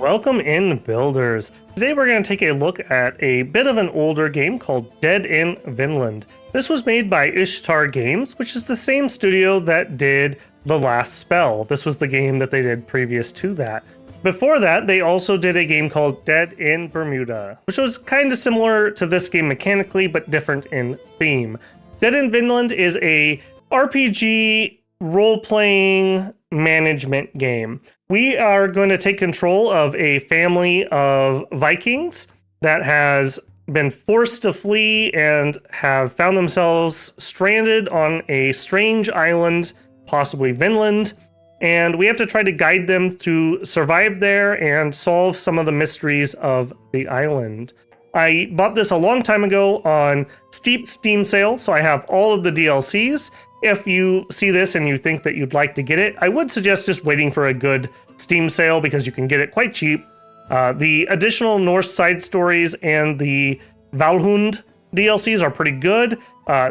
Welcome in, builders. Today we're going to take a look at a bit of an older game called Dead in Vinland. This was made by Ishtar Games, which is the same studio that did The Last Spell. This was the game that they did previous to that. Before that, they also did a game called Dead in Bermuda, which was kind of similar to this game mechanically, but different in theme. Dead in Vinland is a RPG role-playing management game. We are going to take control of a family of Vikings that has been forced to flee and have found themselves stranded on a strange island, possibly Vinland, and we have to try to guide them to survive there and solve some of the mysteries of the island. I bought this a long time ago on steep Steam sale, so I have all of the DLCs. If you see this and you think that you'd like to get it, I would suggest just waiting for a good Steam sale because you can get it quite cheap. The additional Norse side stories and the Valhund DLCs are pretty good.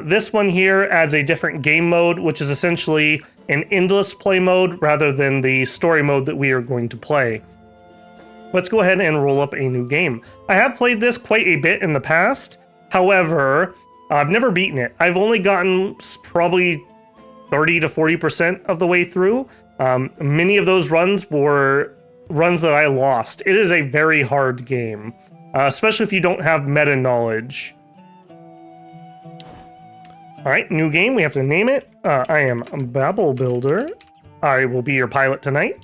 This one here adds a different game mode, which is essentially an endless play mode rather than the story mode that we are going to play. Let's go ahead and roll up a new game. I have played this quite a bit in the past. However, I've never beaten it. I've only gotten probably 30 to 40% of the way through. Many of those runs were runs that I lost. It is a very hard game, especially if you don't have meta knowledge. All right, new game. We have to name it. I am Babel Builder. I will be your pilot tonight.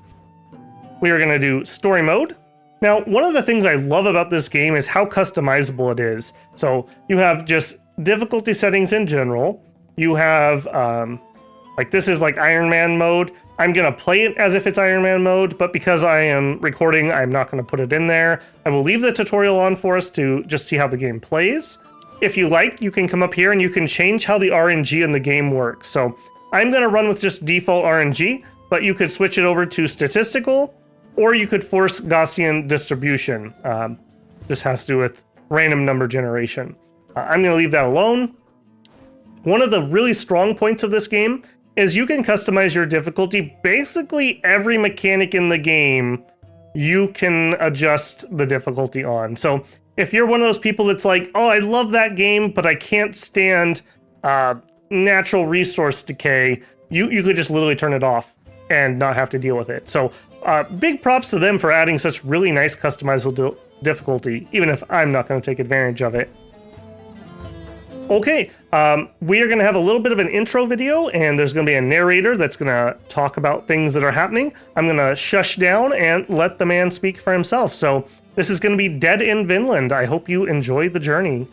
We are going to do story mode. Now, one of the things I love about this game is how customizable it is. So you have just difficulty settings in general. You have, like this is like Iron Man mode. I'm going to play it as if it's Iron Man mode, but because I am recording, I'm not going to put it in there. I will leave the tutorial on for us to just see how the game plays. If you like, you can come up here and you can change how the RNG in the game works. So I'm going to run with just default RNG, but you could switch it over to statistical, or you could force Gaussian distribution. This has to do with random number generation. I'm going to leave that alone. One of the really strong points of this game is you can customize your difficulty. Basically, every mechanic in the game, you can adjust the difficulty on. So if you're one of those people that's like, oh, I love that game, but I can't stand natural resource decay, you could just literally turn it off and not have to deal with it. So big props to them for adding such really nice customizable difficulty, even if I'm not going to take advantage of it. Okay, we are going to have a little bit of an intro video, and there's going to be a narrator that's going to talk about things that are happening. I'm going to shush down and let the man speak for himself. So this is going to be Dead in Vinland. I hope you enjoy the journey.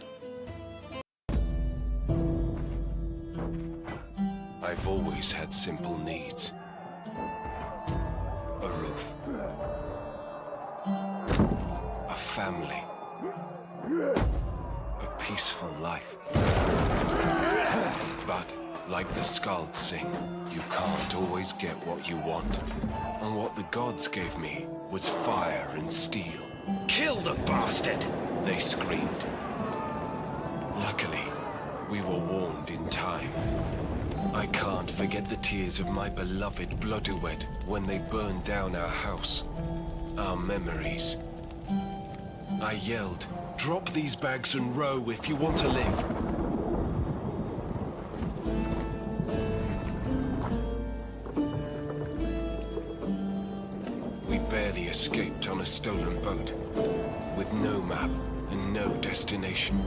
I've always had simple needs. A roof. A family. A peaceful life. But, like the skalds sing, you can't always get what you want. And what the gods gave me was fire and steel. Kill the bastard! They screamed. Luckily, we were warned in time. I can't forget the tears of my beloved Blodduwed when they burned down our house. Our memories. I yelled, "Drop these bags and row if you want to live." We barely escaped on a stolen boat, with no map and no destination.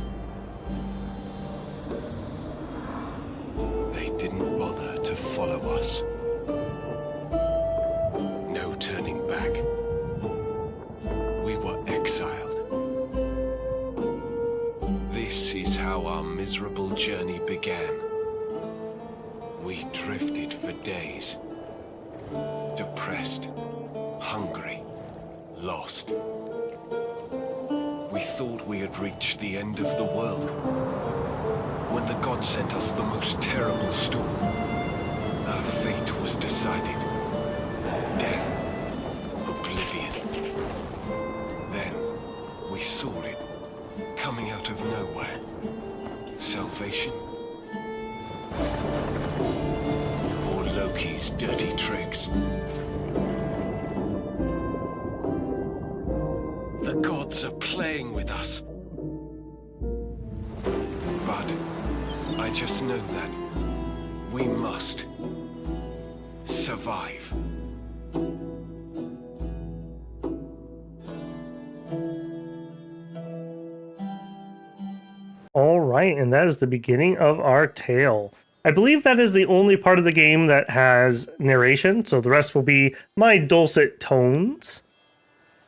They didn't bother to follow us. No turning back. We were exiled. This is how our miserable journey began. We drifted for days. Depressed, hungry, lost. We thought we had reached the end of the world, when the gods sent us the most terrible storm. Our fate was decided. Death. Oblivion. Then, we saw it, coming out of nowhere. Salvation? Or Loki's dirty tricks? The gods are playing with us. But I just know that we must survive. All right, and that is the beginning of our tale. I believe that is the only part of the game that has narration, so the rest will be my dulcet tones.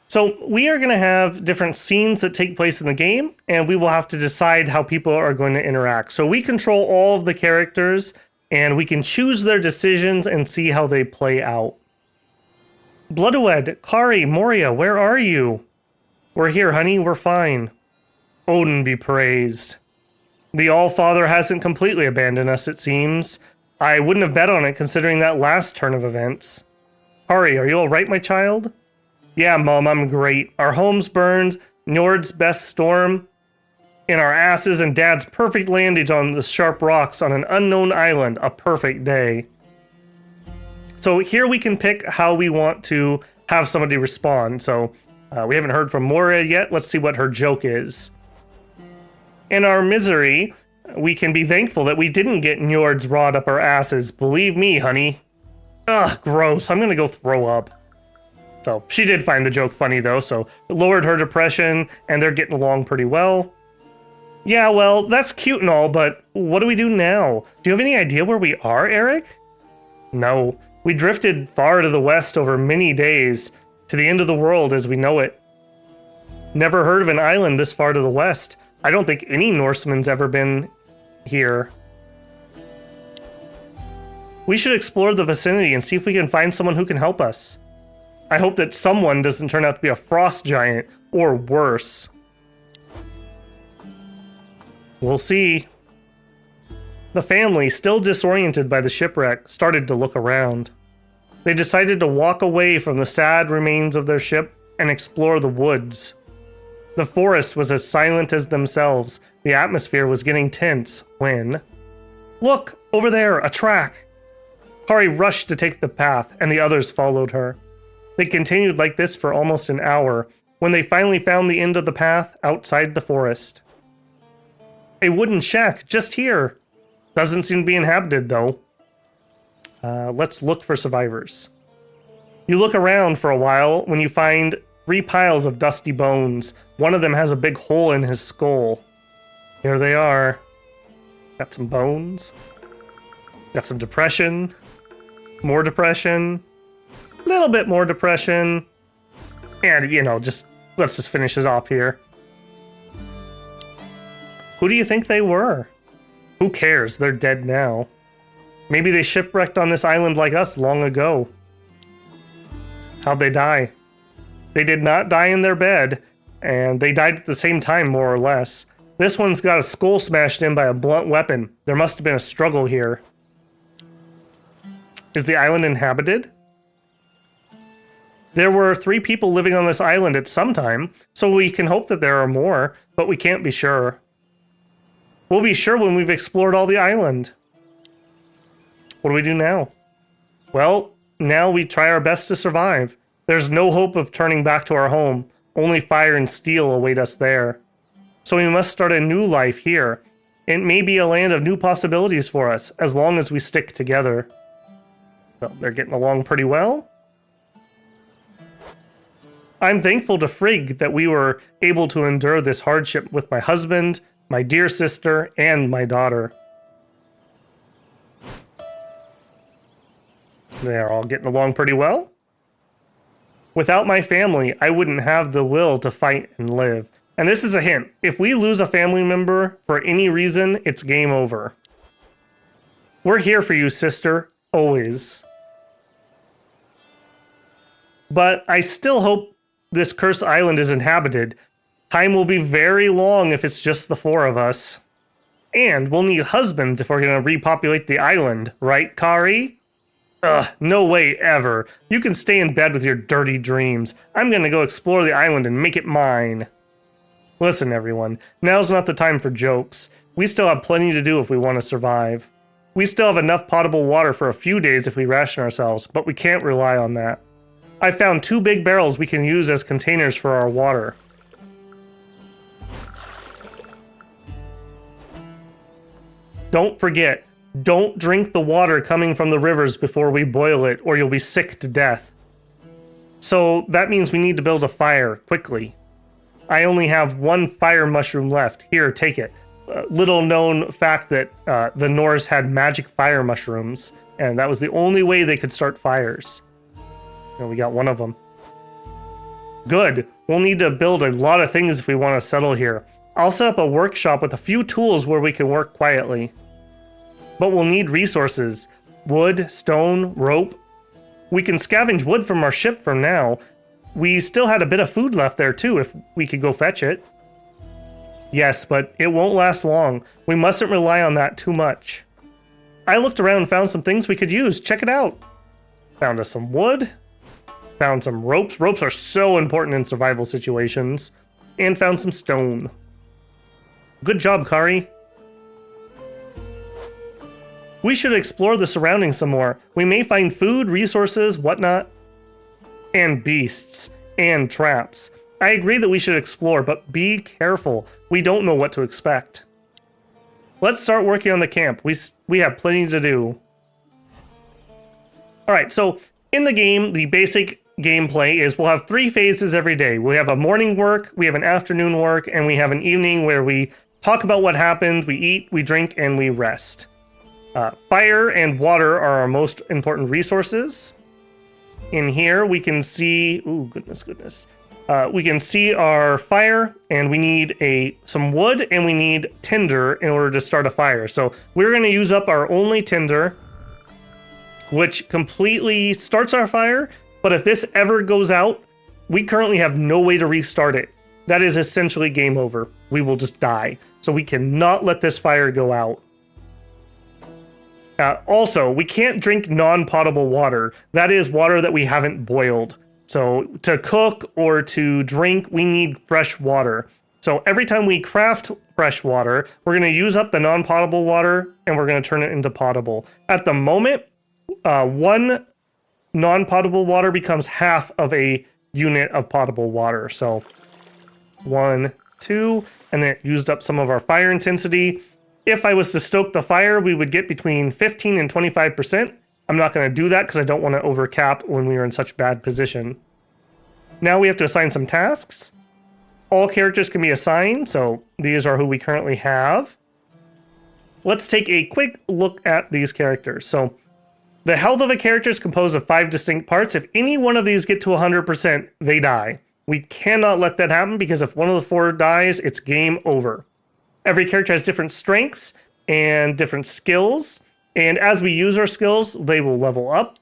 So we are going to have different scenes that take place in the game, and we will have to decide how people are going to interact. So we control all of the characters, and we can choose their decisions and see how they play out. Bloodwed, Kari, Moria, where are you? We're here, honey, we're fine. Odin be praised. The All-Father hasn't completely abandoned us, it seems. I wouldn't have bet on it considering that last turn of events. Kari, are you alright, my child? Yeah, Mom, I'm great. Our home's burned, Njord's best storm, in our asses, and Dad's perfect landing on the sharp rocks on an unknown island. A perfect day. So here we can pick how we want to have somebody respond. So we haven't heard from Moria yet. Let's see what her joke is. In our misery, we can be thankful that we didn't get Njord's rod up our asses. Believe me, honey. Ugh, gross. I'm gonna go throw up. So she did find the joke funny though, so it lowered her depression, and they're getting along pretty well. Yeah, well, that's cute and all, but what do we do now? Do you have any idea where we are, Eric? No. We drifted far to the west over many days, to the end of the world as we know it. Never heard of an island this far to the west. I don't think any Norseman's ever been here. We should explore the vicinity and see if we can find someone who can help us. I hope that someone doesn't turn out to be a frost giant, or worse. We'll see. The family, still disoriented by the shipwreck, started to look around. They decided to walk away from the sad remains of their ship and explore the woods. The forest was as silent as themselves. The atmosphere was getting tense when... Look! Over there! A track! Kari rushed to take the path, and the others followed her. They continued like this for almost an hour, when they finally found the end of the path outside the forest. A wooden shack, just here! Doesn't seem to be inhabited, though. Let's look for survivors. You look around for a while when you find 3 piles of dusty bones. One of them has a big hole in his skull. Here they are. Got some bones. Got some depression. More depression. A little bit more depression. And, you know, let's just finish this off here. Who do you think they were? Who cares? They're dead now. Maybe they shipwrecked on this island like us long ago. How'd they die? They did not die in their bed, and they died at the same time, more or less. This one's got a skull smashed in by a blunt weapon. There must have been a struggle here. Is the island inhabited? There were 3 people living on this island at some time, so we can hope that there are more, but we can't be sure. We'll be sure when we've explored all the island. What do we do now? Well, now we try our best to survive. There's no hope of turning back to our home. Only fire and steel await us there. So we must start a new life here. It may be a land of new possibilities for us, as long as we stick together. So they're getting along pretty well. I'm thankful to Frigg that we were able to endure this hardship with my husband, my dear sister, and my daughter. They're all getting along pretty well. Without my family, I wouldn't have the will to fight and live. And this is a hint. If we lose a family member for any reason, it's game over. We're here for you, sister. Always. But I still hope this cursed island is inhabited. Time will be very long if it's just the 4 of us. And we'll need husbands if we're going to repopulate the island, right, Kari? Ugh, no way ever. You can stay in bed with your dirty dreams. I'm going to go explore the island and make it mine. Listen, everyone, now's not the time for jokes. We still have plenty to do if we want to survive. We still have enough potable water for a few days if we ration ourselves, but we can't rely on that. I found 2 big barrels we can use as containers for our water. Don't forget, don't drink the water coming from the rivers before we boil it, or you'll be sick to death. So that means we need to build a fire quickly. I only have 1 fire mushroom left. Here, take it. Little known fact that the Norse had magic fire mushrooms, and that was the only way they could start fires. And we got 1 of them. Good. We'll need to build a lot of things if we want to settle here. I'll set up a workshop with a few tools where we can work quietly. But we'll need resources. Wood, stone, rope. We can scavenge wood from our ship for now. We still had a bit of food left there too if we could go fetch it. Yes, but it won't last long. We mustn't rely on that too much. I looked around and found some things we could use. Check it out. Found us some wood. Found some ropes. Ropes are so important in survival situations. And found some stone. Good job, Kari. We should explore the surroundings some more. We may find food, resources, whatnot. And beasts. And traps. I agree that we should explore, but be careful. We don't know what to expect. Let's start working on the camp. We have plenty to do. Alright, so in the game, the basic gameplay is we'll have 3 phases every day. We have a morning work, we have an afternoon work, and we have an evening where we talk about what happened, we eat, we drink, and we rest. Fire and water are our most important resources. In here, we can see... Ooh, goodness. We can see our fire, and we need some wood, and we need tinder in order to start a fire. So we're going to use up our only tinder, which completely starts our fire. But if this ever goes out, we currently have no way to restart it. That is essentially game over. We will just die. So we cannot let this fire go out. Also, we can't drink non-potable water. That is water that we haven't boiled. So to cook or to drink, we need fresh water. So every time we craft fresh water, we're going to use up the non-potable water and we're going to turn it into potable. At the moment, 1 non-potable water becomes half of a unit of potable water. So 1, 2, and then it used up some of our fire intensity. If I was to stoke the fire, we would get between 15 and 25%. I'm not going to do that because I don't want to overcap when we are in such bad position. Now we have to assign some tasks. All characters can be assigned, so these are who we currently have. Let's take a quick look at these characters. So the health of a character is composed of 5 distinct parts. If any one of these get to 100%, they die. We cannot let that happen because if one of the 4 dies, it's game over. Every character has different strengths and different skills. And as we use our skills, they will level up.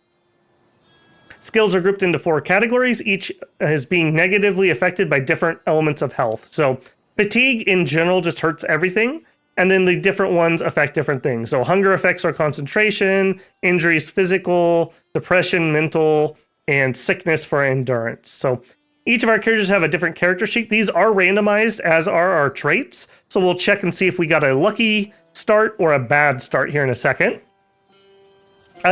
Skills are grouped into 4 categories, each is being negatively affected by different elements of health. So fatigue in general just hurts everything. And then the different ones affect different things. So hunger affects our concentration, injuries physical, depression mental, and sickness for endurance. So each of our characters have a different character sheet. These are randomized, as are our traits. So we'll check and see if we got a lucky start or a bad start here in a second.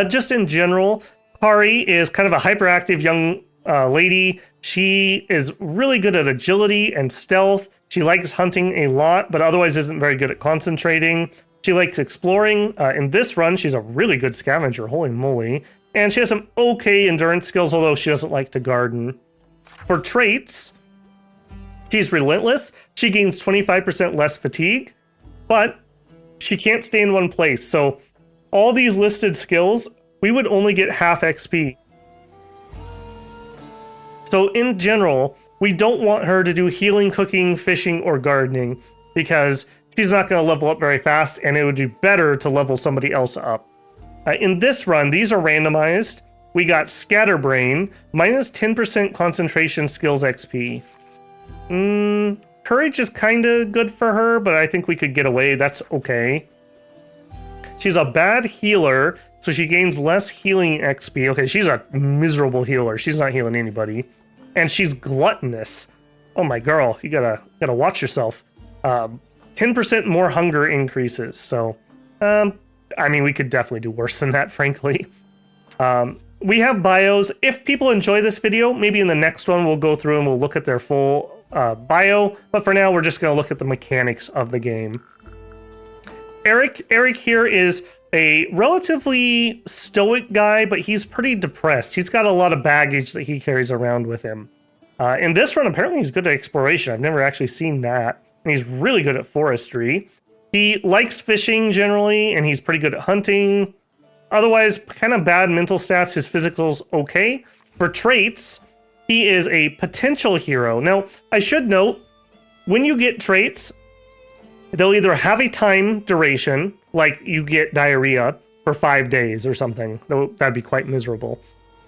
Just in general, Kari is kind of a hyperactive young lady. She is really good at agility and stealth. She likes hunting a lot, but otherwise isn't very good at concentrating. She likes exploring. In this run, she's a really good scavenger, holy moly. And she has some okay endurance skills, although she doesn't like to garden. For traits, she's relentless. She gains 25% less fatigue, but she can't stay in one place. So all these listed skills, we would only get half XP. So in general, we don't want her to do healing, cooking, fishing, or gardening because she's not going to level up very fast, and it would be better to level somebody else up. In this run, these are randomized. We got Scatterbrain, minus 10% concentration skills XP. Courage is kind of good for her, but I think we could get away. That's okay. She's a bad healer, so she gains less healing XP. Okay, she's a miserable healer. She's not healing anybody. And she's gluttonous. Oh my girl, you gotta watch yourself. 10% more hunger increases. So, I mean, we could definitely do worse than that, frankly. We have bios. If people enjoy this video, maybe in the next one we'll go through and we'll look at their full bio. But for now, we're just going to look at the mechanics of the game. Eric here is a relatively stoic guy, but he's pretty depressed. He's got a lot of baggage that he carries around with him. In this run, apparently he's good at exploration. I've never actually seen that. And he's really good at forestry. He likes fishing generally, and he's pretty good at hunting. Otherwise, kind of bad mental stats. His physical's okay. For traits, he is a potential hero. Now, I should note, when you get traits, they'll either have a time duration, like you get diarrhea for 5 days or something. That'd be quite miserable.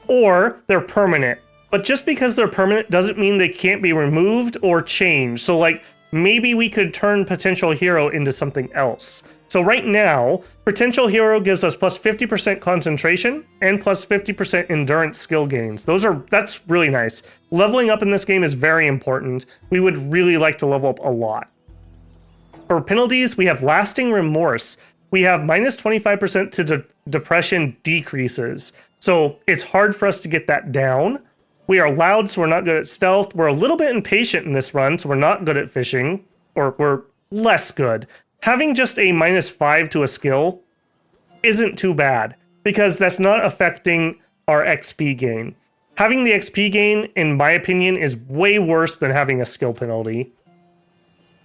Or they're permanent. But just because they're permanent doesn't mean they can't be removed or changed. So like, maybe we could turn potential hero into something else. So right now, potential hero gives us plus 50% concentration and plus 50% endurance skill gains. That's really nice. Leveling up in this game is very important. We would really like to level up a lot. For penalties, we have lasting remorse. We have minus 25% to depression decreases. So it's hard for us to get that down. We are loud, so we're not good at stealth. We're a little bit impatient in this run, so we're not good at fishing, or we're less good. Having just a -5 to a skill isn't too bad, because that's not affecting our XP gain. Having the XP gain, in my opinion, is way worse than having a skill penalty.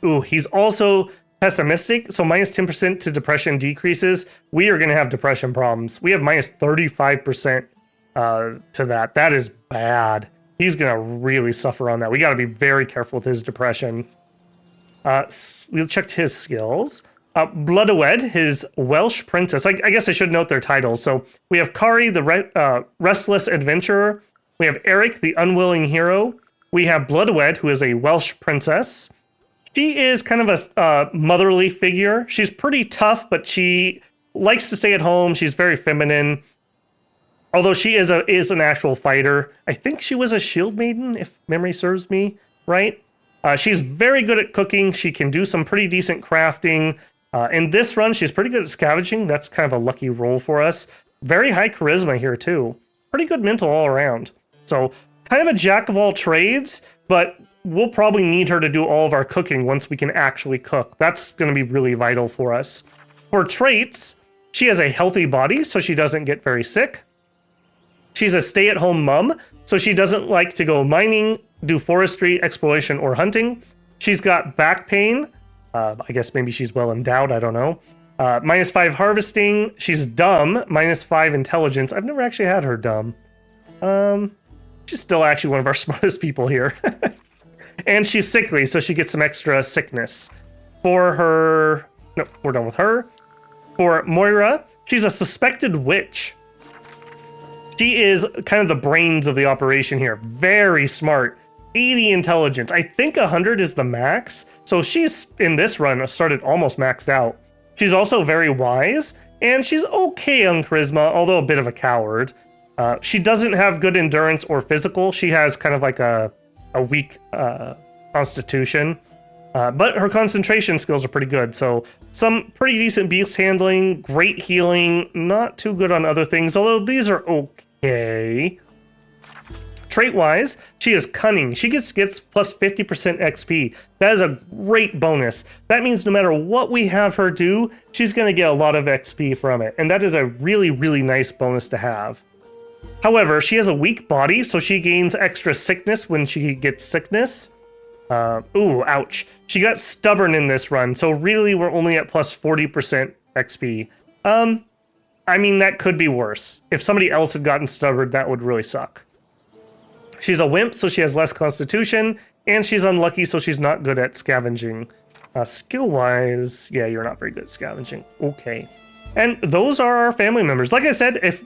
Ooh, he's also pessimistic, so minus 10% to depression decreases. We are going to have depression problems. We have minus 35% to that. That is bad. He's going to really suffer on that. We got to be very careful with his depression. We checked his skills. Bloodawed, his Welsh princess. I guess I should note their titles. So we have Kari, the restless adventurer. We have Eric, the unwilling hero. We have Bloodawed, who is a Welsh princess. She is kind of a motherly figure. She's pretty tough, but she likes to stay at home. She's very feminine. Although she is an actual fighter. I think she was a shield maiden, if memory serves me right. She's very good at cooking. She can do some pretty decent crafting. In this run, she's pretty good at scavenging. That's kind of a lucky roll for us. Very high charisma here, too. Pretty good mental all around. So, kind of a jack of all trades, but we'll probably need her to do all of our cooking once we can actually cook. That's going to be really vital for us. For traits, she has a healthy body, so she doesn't get very sick. She's a stay-at-home mom, so she doesn't like to go mining, do forestry, exploration, or hunting. She's got back pain. I guess maybe she's well endowed, I don't know. -5 harvesting. She's dumb. -5 intelligence. I've never actually had her dumb. She's still actually one of our smartest people here. And she's sickly, so she gets some extra sickness. For her... No, we're done with her. For Moira, she's a suspected witch. She is kind of the brains of the operation here. Very smart. 80 intelligence. I think 100 is the max. So she's, in this run, started almost maxed out. She's also very wise, and she's okay on charisma, although a bit of a coward. She doesn't have good endurance or physical. She has kind of like a weak constitution. But her concentration skills are pretty good. So some pretty decent beast handling, great healing, not too good on other things, although these are okay. Trait-wise, she is cunning. She gets plus 50% XP. That is a great bonus. That means no matter what we have her do, she's going to get a lot of XP from it. And that is a really, really nice bonus to have. However, she has a weak body, so she gains extra sickness when she gets sickness. Ooh, ouch. She got stubborn in this run, so really we're only at plus 40% XP. I mean, that could be worse. If somebody else had gotten stubborn, that would really suck. She's a wimp, so she has less constitution, and she's unlucky, so she's not good at scavenging. Skill-wise, yeah, you're not very good at scavenging. Okay. And those are our family members. Like I said, if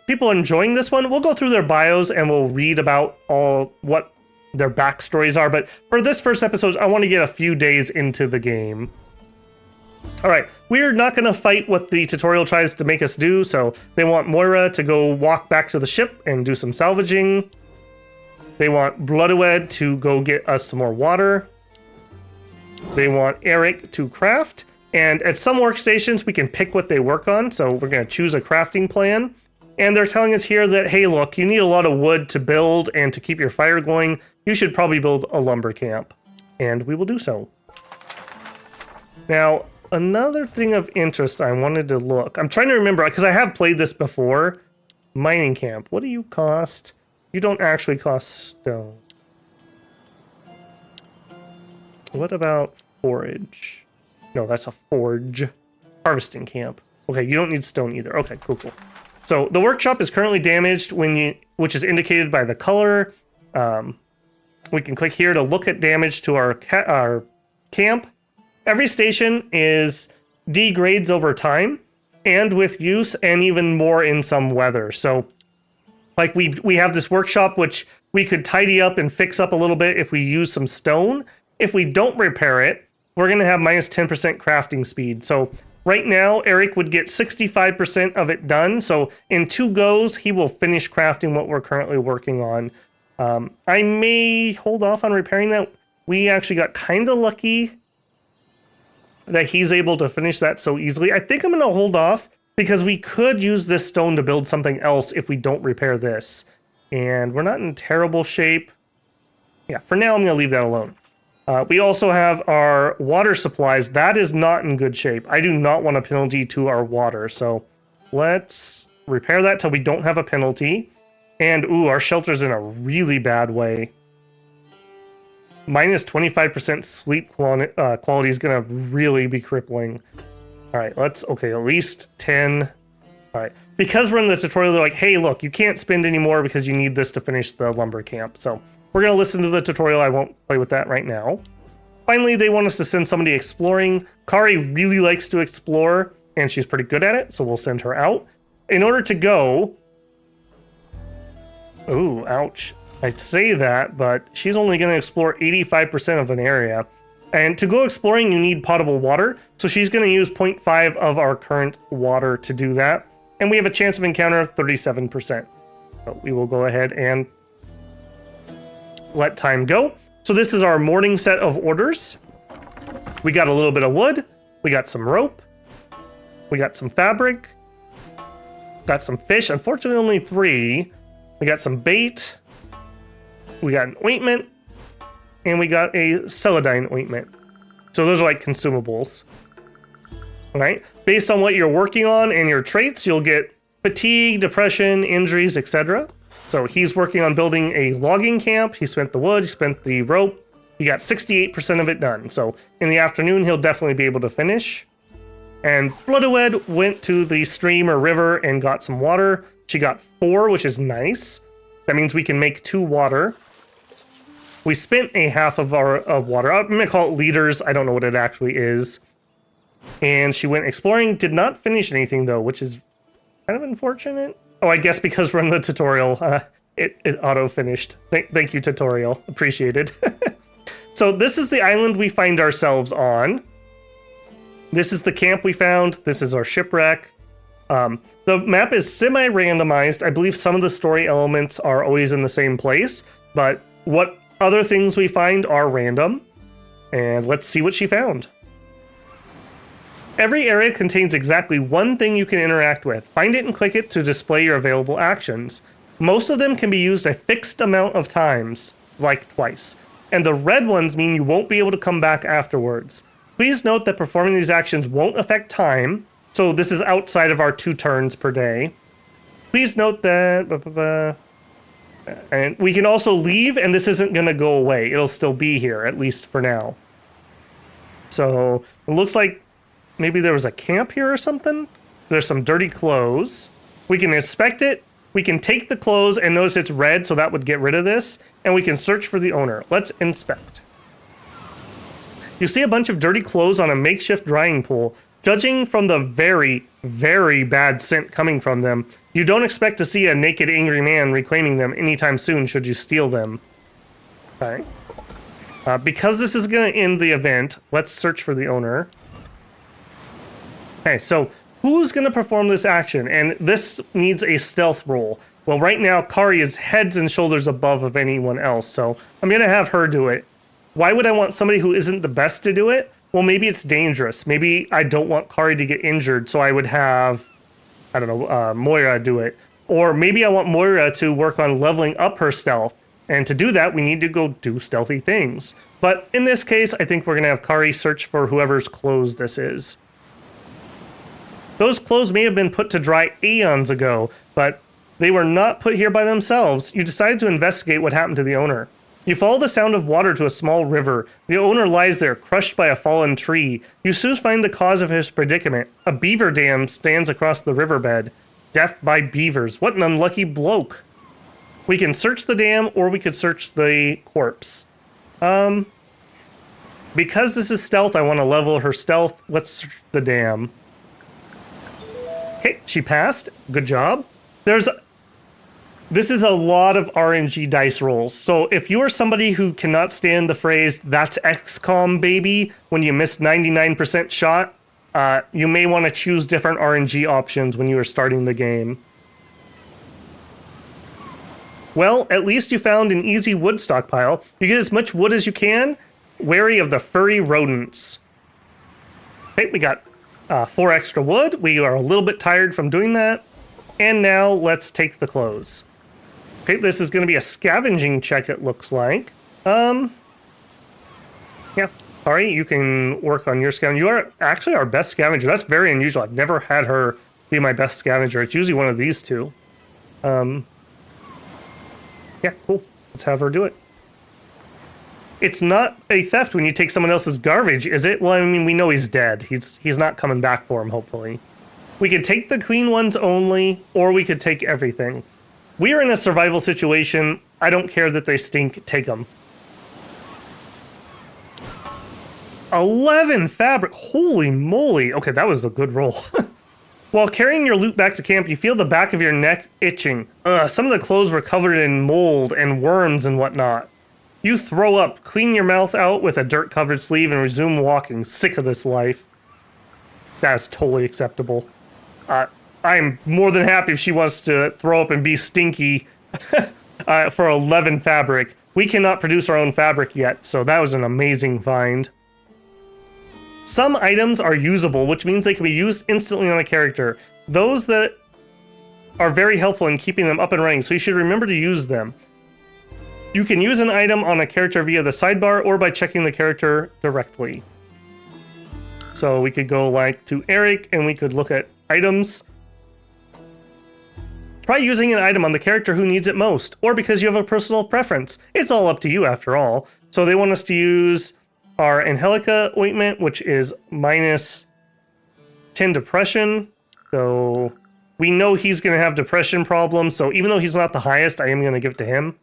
people are enjoying this one, we'll go through their bios and we'll read about all what their backstories are. But for this first episode, I want to get a few days into the game. All right, we're not going to fight what the tutorial tries to make us do. So they want Moira to go walk back to the ship and do some salvaging. They want Bloodawed to go get us some more water. They want Eric to craft. And at some workstations, we can pick what they work on. So we're going to choose a crafting plan. And they're telling us here that, hey, look, you need a lot of wood to build and to keep your fire going. You should probably build a lumber camp. And we will do so. Now, another thing of interest I wanted to look. I'm trying to remember, because I have played this before. Mining camp. What do you cost? You don't actually cost stone. What about forage? No, that's a forge. Harvesting camp. Okay, you don't need stone either. Okay, cool, cool. So the workshop is currently damaged which is indicated by the color. We can click here to look at damage to our camp. Every station degrades over time and with use, and even more in some weather. So like we have this workshop which we could tidy up and fix up a little bit if we use some stone. If we don't repair it, we're going to have minus 10% crafting speed. So right now, Eric would get 65% of it done. So in 2 goes, he will finish crafting what we're currently working on. I may hold off on repairing that. We actually got kind of lucky that he's able to finish that so easily. I think I'm going to hold off because we could use this stone to build something else if we don't repair this. And we're not in terrible shape. Yeah, for now, I'm going to leave that alone. We also have our water supplies. That is not in good shape. I do not want a penalty to our water. So let's repair that till we don't have a penalty. And, ooh, our shelter's in a really bad way. Minus 25% sleep quality is going to really be crippling. All right, okay, at least 10. All right, because we're in the tutorial, they're like, hey, look, you can't spend any more because you need this to finish the lumber camp. So we're going to listen to the tutorial. I won't play with that right now. Finally, they want us to send somebody exploring. Kari really likes to explore, and she's pretty good at it, so we'll send her out. In order to go... Ooh, ouch. I say that, but she's only going to explore 85% of an area. And to go exploring, you need potable water, so she's going to use 0.5 of our current water to do that. And we have a chance of encounter of 37%. So we will go ahead and let time go. So this is our morning set of orders. We got a little bit of wood. We got some rope. We got some fabric. Got some fish. Unfortunately, only 3. We got some bait. We got an ointment. And we got a celadine ointment. So those are like consumables. All right. Based on what you're working on and your traits, you'll get fatigue, depression, injuries, etc. So he's working on building a logging camp. He spent the wood, he spent the rope. He got 68% of it done. So in the afternoon, he'll definitely be able to finish. And Bloodowed went to the stream or river and got some water. She got 4, which is nice. That means we can make 2 water. We spent a half of our water. I'm going to call it liters. I don't know what it actually is. And she went exploring. Did not finish anything, though, which is kind of unfortunate. Oh, I guess because we're in the tutorial, it auto-finished. Thank you, tutorial. Appreciated. So this is the island we find ourselves on. This is the camp we found. This is our shipwreck. The map is semi-randomized. I believe some of the story elements are always in the same place, but what other things we find are random. And let's see what she found. Every area contains exactly one thing you can interact with. Find it and click it to display your available actions. Most of them can be used a fixed amount of times, like twice. And the red ones mean you won't be able to come back afterwards. Please note that performing these actions won't affect time. So this is outside of our 2 turns per day. Please note that... And we can also leave, and this isn't going to go away. It'll still be here, at least for now. So it looks like maybe there was a camp here or something. There's some dirty clothes. We can inspect it. We can take the clothes and notice it's red, so that would get rid of this. And we can search for the owner. Let's inspect. You see a bunch of dirty clothes on a makeshift drying pool. Judging from the very, very bad scent coming from them, you don't expect to see a naked, angry man reclaiming them anytime soon should you steal them. Okay. Because this is going to end the event, let's search for the owner. Okay, so who's going to perform this action? And this needs a stealth roll. Well, right now, Kari is heads and shoulders above of anyone else, so I'm going to have her do it. Why would I want somebody who isn't the best to do it? Well, maybe it's dangerous. Maybe I don't want Kari to get injured, so I would have, I don't know, Moira do it. Or maybe I want Moira to work on leveling up her stealth. And to do that, we need to go do stealthy things. But in this case, I think we're going to have Kari search for whoever's clothes this is. Those clothes may have been put to dry eons ago, but they were not put here by themselves. You decided to investigate what happened to the owner. You follow the sound of water to a small river. The owner lies there, crushed by a fallen tree. You soon find the cause of his predicament. A beaver dam stands across the riverbed. Death by beavers. What an unlucky bloke. We can search the dam, or we could search the corpse. Because this is stealth, I want to level her stealth. Let's search the dam. Okay, she passed. Good job. This is a lot of RNG dice rolls. So if you are somebody who cannot stand the phrase, "that's XCOM, baby," when you miss 99% shot, you may want to choose different RNG options when you are starting the game. Well, at least you found an easy wood stockpile. You get as much wood as you can, wary of the furry rodents. Okay, we got 4 extra wood. We are a little bit tired from doing that. And now let's take the clothes. Okay, this is going to be a scavenging check, it looks like. Yeah, Kari, you can work on your scavenging. You are actually our best scavenger. That's very unusual. I've never had her be my best scavenger. It's usually one of these two. Yeah, cool. Let's have her do it. It's not a theft when you take someone else's garbage, is it? Well, I mean, we know he's dead. He's not coming back for him, hopefully. We could take the clean ones only, or we could take everything. We are in a survival situation. I don't care that they stink. Take them. 11 fabric. Holy moly. Okay, that was a good roll. While carrying your loot back to camp, you feel the back of your neck itching. Some of the clothes were covered in mold and worms and whatnot. You throw up, clean your mouth out with a dirt-covered sleeve, and resume walking. Sick of this life. That's totally acceptable. I'm more than happy if she wants to throw up and be stinky for 11 fabric. We cannot produce our own fabric yet, so that was an amazing find. Some items are usable, which means they can be used instantly on a character. Those that are very helpful in keeping them up and running, so you should remember to use them. You can use an item on a character via the sidebar or by checking the character directly. So we could go like to Eric and we could look at items. Try using an item on the character who needs it most, or because you have a personal preference. It's all up to you after all. So they want us to use our Angelica ointment, which is minus 10 depression. So we know he's going to have depression problems. So even though he's not the highest, I am going to give it to him.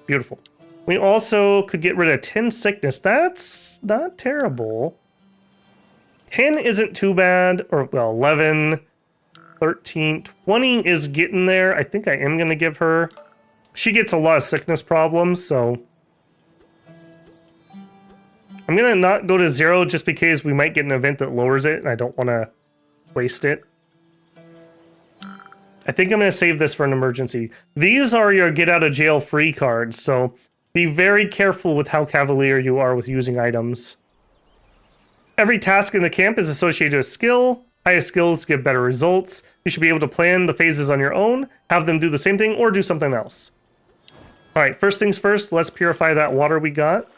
Beautiful. We also could get rid of 10 sickness. That's not terrible. 10 isn't too bad. Or, well, 11, 13, 20 is getting there. I think I am going to give her. She gets a lot of sickness problems, so I'm going to not go to 0 just because we might get an event that lowers it, and I don't want to waste it. I think I'm going to save this for an emergency. These are your get out of jail free cards, so be very careful with how cavalier you are with using items. Every task in the camp is associated with skill. Highest skills give better results. You should be able to plan the phases on your own, have them do the same thing, or do something else. All right, first things first, let's purify that water we got.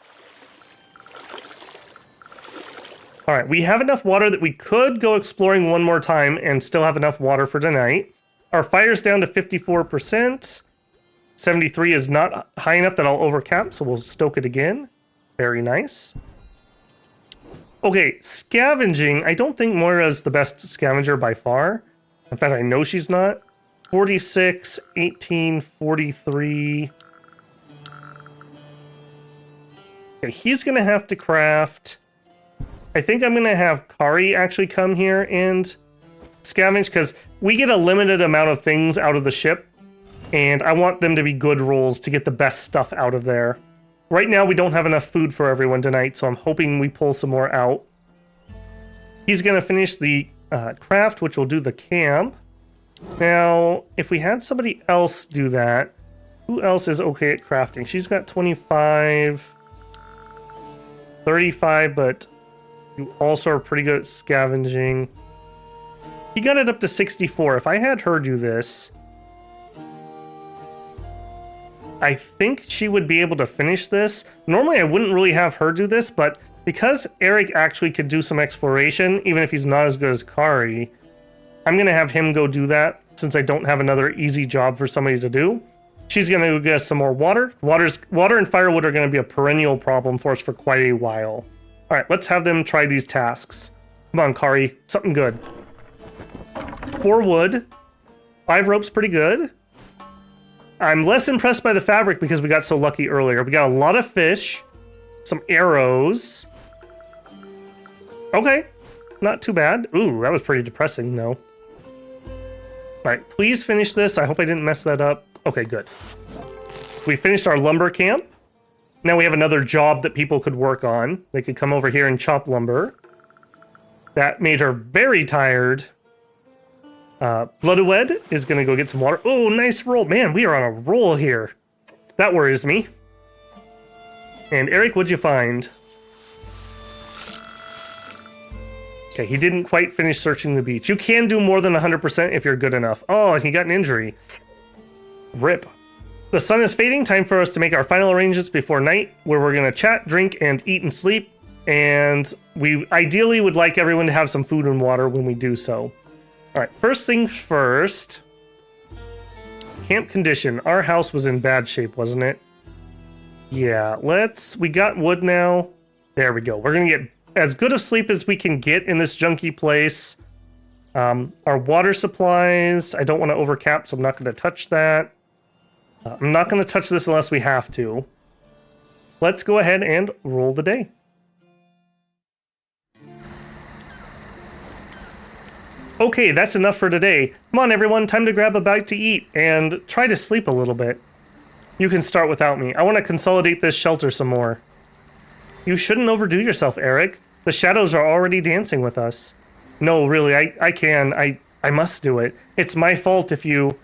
All right, we have enough water that we could go exploring one more time and still have enough water for tonight. Our fire's down to 54%. 73 is not high enough that I'll overcap, so we'll stoke it again. Very nice. Okay, scavenging. I don't think Moira's the best scavenger by far. In fact, I know she's not. 46, 18, 43. Okay, he's going to have to craft. I think I'm going to have Kari actually come here and scavenge, because we get a limited amount of things out of the ship, and I want them to be good rolls to get the best stuff out of there. Right now, we don't have enough food for everyone tonight, so I'm hoping we pull some more out. He's going to finish the craft, which will do the camp. Now, if we had somebody else do that, who else is okay at crafting? She's got 25, 35, but you also are pretty good at scavenging. He got it up to 64. If I had her do this, I think she would be able to finish this. Normally, I wouldn't really have her do this, but because Eric actually could do some exploration, even if he's not as good as Kari, I'm going to have him go do that since I don't have another easy job for somebody to do. She's going to go get us some more water. Water and firewood are going to be a perennial problem for us for quite a while. All right, let's have them try these tasks. Come on, Kari, something good. 4 wood, 5 ropes, pretty good. I'm less impressed by the fabric because we got so lucky earlier. We got a lot of fish, some arrows. Okay, not too bad. Ooh, that was pretty depressing though. All right, please finish this. I hope I didn't mess that up. Okay, good. We finished our lumber camp. Now we have another job that people could work on. They could come over here and chop lumber. That made her very tired. Bloodwed is going to go get some water. Oh, nice roll. Man, we are on a roll here. That worries me. And Eric, what'd you find? Okay, he didn't quite finish searching the beach. You can do more than 100% if you're good enough. Oh, he got an injury. Rip. The sun is fading. Time for us to make our final arrangements before night, where we're going to chat, drink, and eat and sleep. And we ideally would like everyone to have some food and water when we do so. All right, first things first. Camp condition. Our house was in bad shape, wasn't it? Yeah, we got wood now. There we go. We're going to get as good of sleep as we can get in this junky place. Our water supplies, I don't want to overcap, so I'm not going to touch that. I'm not going to touch this unless we have to. Let's go ahead and roll the day. Okay, that's enough for today. Come on, everyone, time to grab a bite to eat and try to sleep a little bit. You can start without me. I want to consolidate this shelter some more. You shouldn't overdo yourself, Eric. The shadows are already dancing with us. No, really, I must do it. It's my fault if you...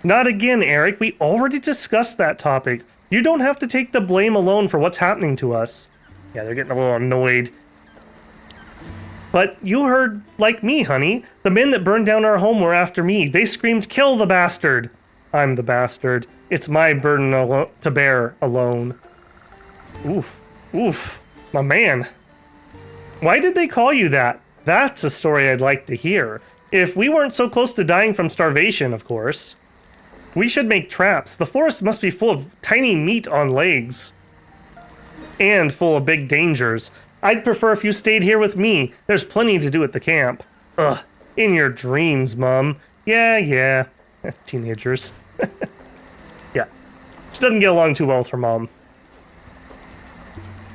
Not again, Eric. We already discussed that topic. You don't have to take the blame alone for what's happening to us. Yeah, they're getting a little annoyed. But you heard like me, honey. The men that burned down our home were after me. They screamed, "Kill the bastard!" I'm the bastard. It's my burden to bear alone. Oof. Oof. My man. Why did they call you that? That's a story I'd like to hear. If we weren't so close to dying from starvation, of course. We should make traps. The forest must be full of tiny meat on legs. And full of big dangers. I'd prefer if you stayed here with me. There's plenty to do at the camp. Ugh. In your dreams, Mum. Yeah. Teenagers. Yeah. She doesn't get along too well with her mom.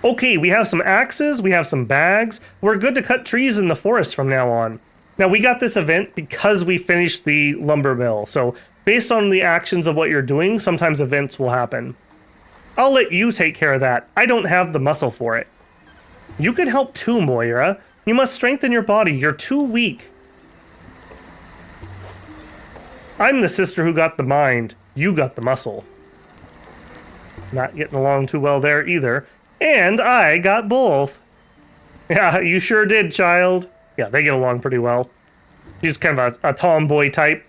Okay, we have some axes, we have some bags. We're good to cut trees in the forest from now on. Now, we got this event because we finished the lumber mill. So, based on the actions of what you're doing, sometimes events will happen. I'll let you take care of that. I don't have the muscle for it. You can help too, Moira. You must strengthen your body. You're too weak. I'm the sister who got the mind. You got the muscle. Not getting along too well there either. And I got both. Yeah, you sure did, child. Yeah, they get along pretty well. She's kind of a tomboy type.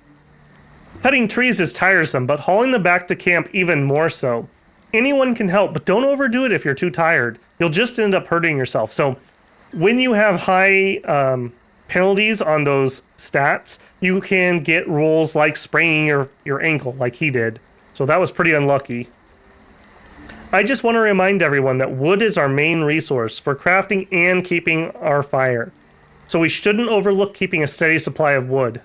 Cutting trees is tiresome, but hauling them back to camp even more so. Anyone can help, but don't overdo it if you're too tired. You'll just end up hurting yourself. So when you have high penalties on those stats, you can get rolls like spraining your ankle like he did. So that was pretty unlucky. I just want to remind everyone that wood is our main resource for crafting and keeping our fire. So we shouldn't overlook keeping a steady supply of wood.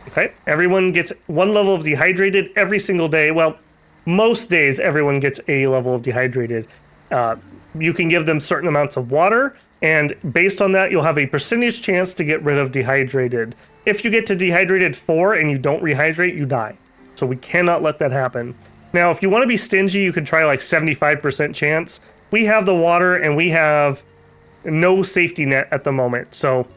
Okay, everyone gets 1 level of dehydrated every single day. Well, most days everyone gets a level of dehydrated. You can give them certain amounts of water, and based on that, you'll have a percentage chance to get rid of dehydrated. If you get to dehydrated 4 and you don't rehydrate, you die. So we cannot let that happen. Now, if you want to be stingy, you can try like 75% chance. We have the water and we have no safety net at the moment. So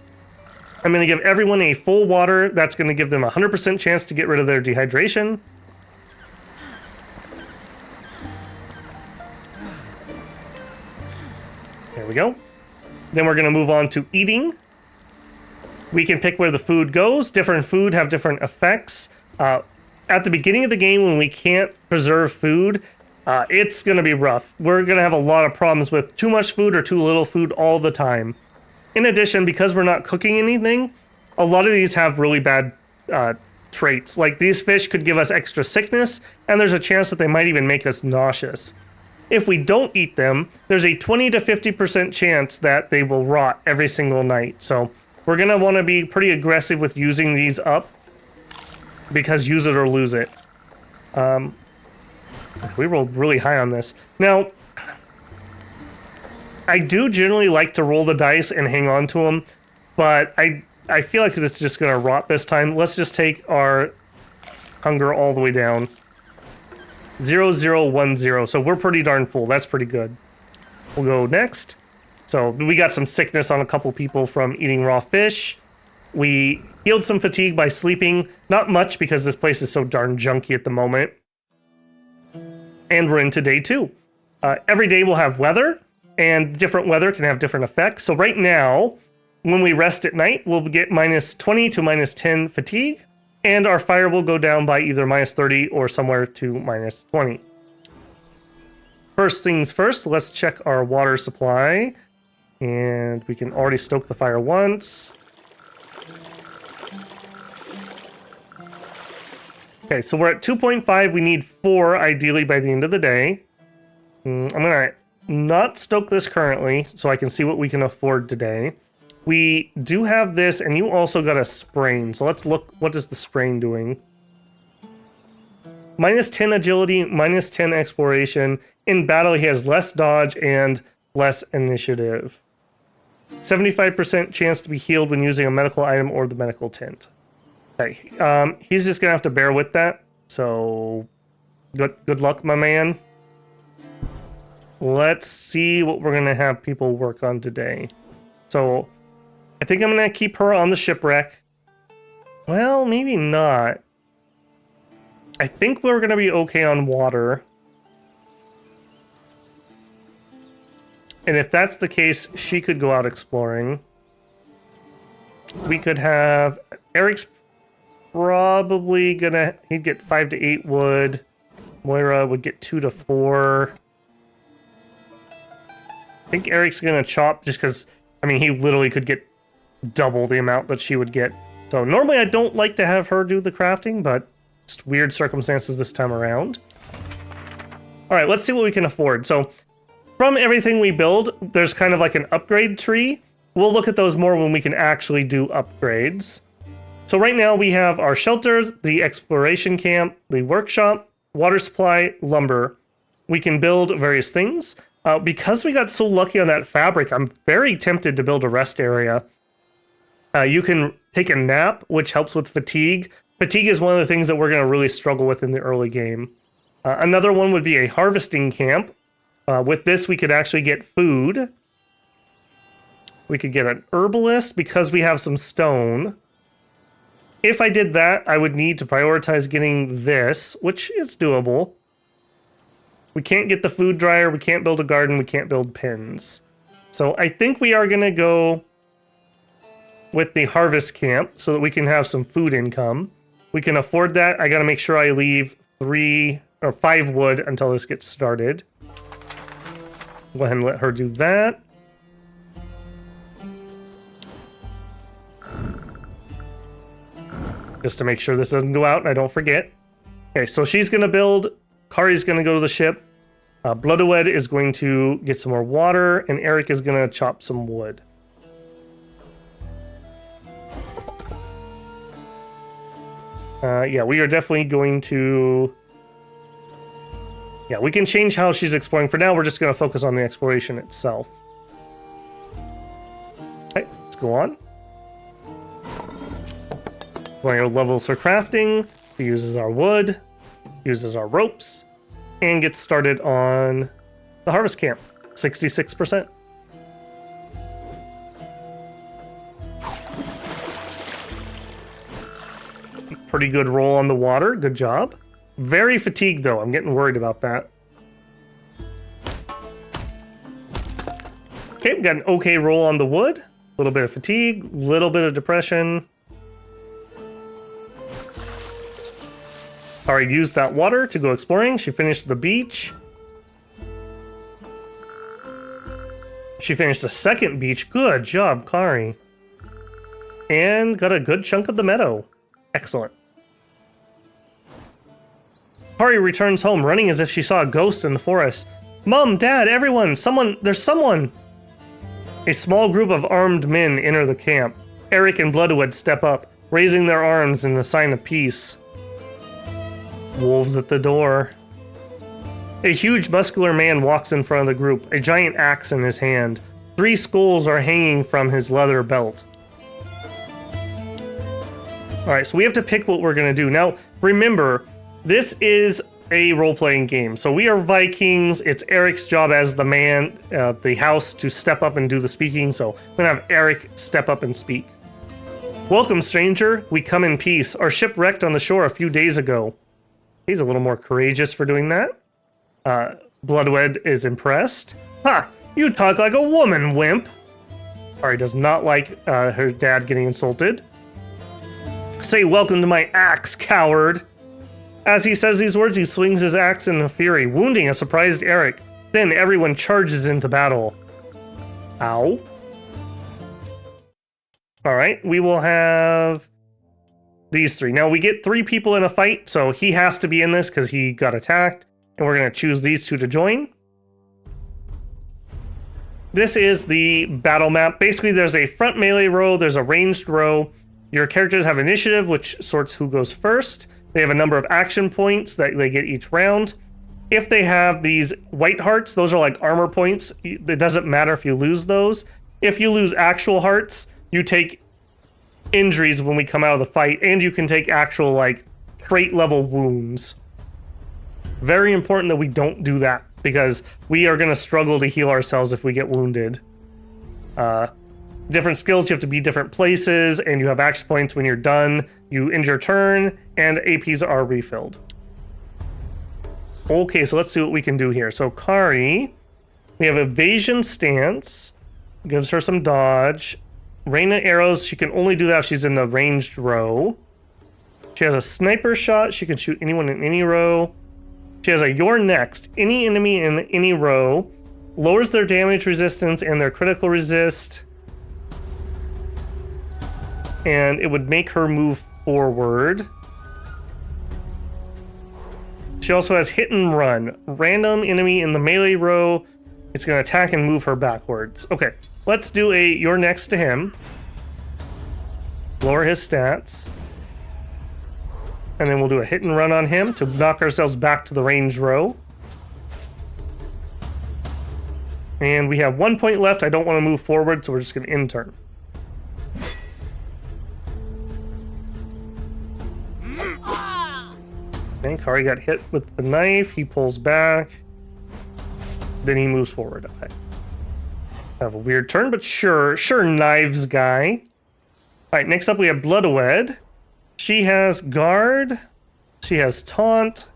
I'm going to give everyone a full water. That's going to give them a 100% chance to get rid of their dehydration. There we go. Then we're going to move on to eating. We can pick where the food goes. Different food have different effects. At the beginning of the game, when we can't preserve food, it's going to be rough. We're going to have a lot of problems with too much food or too little food all the time. In addition, because we're not cooking anything, a lot of these have really bad traits. Like these fish could give us extra sickness, and there's a chance that they might even make us nauseous. If we don't eat them, there's a 20 to 50% chance that they will rot every single night. So we're going to want to be pretty aggressive with using these up, because use it or lose it. We rolled really high on this. Now, I do generally like to roll the dice and hang on to them, but I feel like it's just going to rot this time. Let's just take our hunger all the way down. 0, 0, 1, 0. So we're pretty darn full. That's pretty good. We'll go next. So we got some sickness on a couple people from eating raw fish. We healed some fatigue by sleeping. Not much because this place is so darn junky at the moment. And we're into day 2. Every day we'll have weather, and different weather can have different effects. So right now, when we rest at night, we'll get minus 20 to minus 10 fatigue, and our fire will go down by either minus 30 or somewhere to minus 20. First things first, let's check our water supply. And we can already stoke the fire once. Okay, so we're at 2.5. We need 4 ideally by the end of the day. I'm gonna not stoke this currently so I can see what we can afford today. We do have this, and you also got a sprain. So let's look, what is the sprain doing? Minus 10 agility, minus 10 exploration. In battle, he has less dodge and less initiative. 75% chance to be healed when using a medical item or the medical tent. Okay, he's just gonna have to bear with that. So, good luck, my man. Let's see what we're gonna have people work on today. So, I think I'm gonna keep her on the shipwreck. Well, maybe not. I think we're gonna be okay on water. And if that's the case, she could go out exploring. We could have... Eric's probably gonna... He'd get 5 to 8 wood. Moira would get 2 to 4. I think Eric's gonna chop just because... I mean, he literally could get double the amount that she would get. So normally I don't like to have her do the crafting, but just weird circumstances this time around. Alright, let's see what we can afford. So... From everything we build, there's kind of like an upgrade tree. We'll look at those more when we can actually do upgrades. So right now we have our shelter, the exploration camp, the workshop, water supply, lumber. We can build various things. Because we got so lucky on that fabric, I'm very tempted to build a rest area. You can take a nap, which helps with fatigue. Fatigue is one of the things that we're going to really struggle with in the early game. Another one would be a harvesting camp. With this, we could actually get food. We could get an herbalist because we have some stone. If I did that, I would need to prioritize getting this, which is doable. We can't get the food dryer, we can't build a garden, we can't build pins. So I think we are going to go with the harvest camp so that we can have some food income. We can afford that. I got to make sure I leave 3 or 5 wood until this gets started. Go ahead and let her do that. Just to make sure this doesn't go out and I don't forget. Okay, so she's going to build. Kari's going to go to the ship. Bloodowed is going to get some more water. And Eric is going to chop some wood. Yeah, we are definitely going to... Yeah, we can change how she's exploring. For now, we're just going to focus on the exploration itself. Okay, let's go on. Moira levels her crafting. She uses our wood, uses our ropes, and gets started on the harvest camp. 66%. Pretty good roll on the water. Good job. Very fatigued, though. I'm getting worried about that. Okay, we got an okay roll on the wood. little bit of fatigue, little bit of depression. Kari used that water to go exploring. She finished the beach. She finished a second beach. Good job, Kari. And got a good chunk of the meadow. Excellent. Kari returns home, running as if she saw a ghost in the forest. Mom, Dad, everyone, there's someone! A small group of armed men enter the camp. Eric and Bloodwood step up, raising their arms in a sign of peace. Wolves at the door. A huge muscular man walks in front of the group, a giant axe in his hand. 3 skulls are hanging from his leather belt. Alright, so we have to pick what we're going to do. Now, remember, this is a role-playing game. So we are Vikings. It's Eric's job as the man of the house to step up and do the speaking. So I'm going to have Eric step up and speak. Welcome, stranger. We come in peace. Our ship wrecked on the shore a few days ago. He's a little more courageous for doing that. Bloodwood is impressed. Ha! You talk like a woman, wimp! Kari does not like her dad getting insulted. Say welcome to my axe, coward! As he says these words, he swings his axe in a fury, wounding a surprised Eric. Then everyone charges into battle. Ow. Alright, we will have these 3. Now, we get 3 people in a fight, so he has to be in this because he got attacked. And we're going to choose these 2 to join. This is the battle map. Basically, there's a front melee row, there's a ranged row. Your characters have initiative, which sorts who goes first. They have a number of action points that they get each round. If they have these white hearts, those are like armor points. It doesn't matter if you lose those. If you lose actual hearts, you take injuries when we come out of the fight, and you can take actual, like, trait level wounds. Very important that we don't do that, because we are going to struggle to heal ourselves if we get wounded. Different skills, you have to be different places, and you have action points when you're done. You end your turn, and APs are refilled. Okay, so let's see what we can do here. So Kari, we have evasion stance, gives her some dodge. Rain of arrows, she can only do that if she's in the ranged row. She has a sniper shot, she can shoot anyone in any row. She has a You're Next. Any enemy in any row lowers their damage resistance and their critical resist. And it would make her move forward. She also has Hit and Run. Random enemy in the melee row, it's going to attack and move her backwards. Okay, let's do a You're Next to him. Lower his stats. And then we'll do a Hit and Run on him to knock ourselves back to the range row. And we have 1 point left. I don't want to move forward, so we're just going to end turn. Okay, Kari got hit with the knife. He pulls back. Then he moves forward. Okay. Have a weird turn, but sure, knives guy. All right, next up we have Bloodwed. She has Guard, she has Taunt,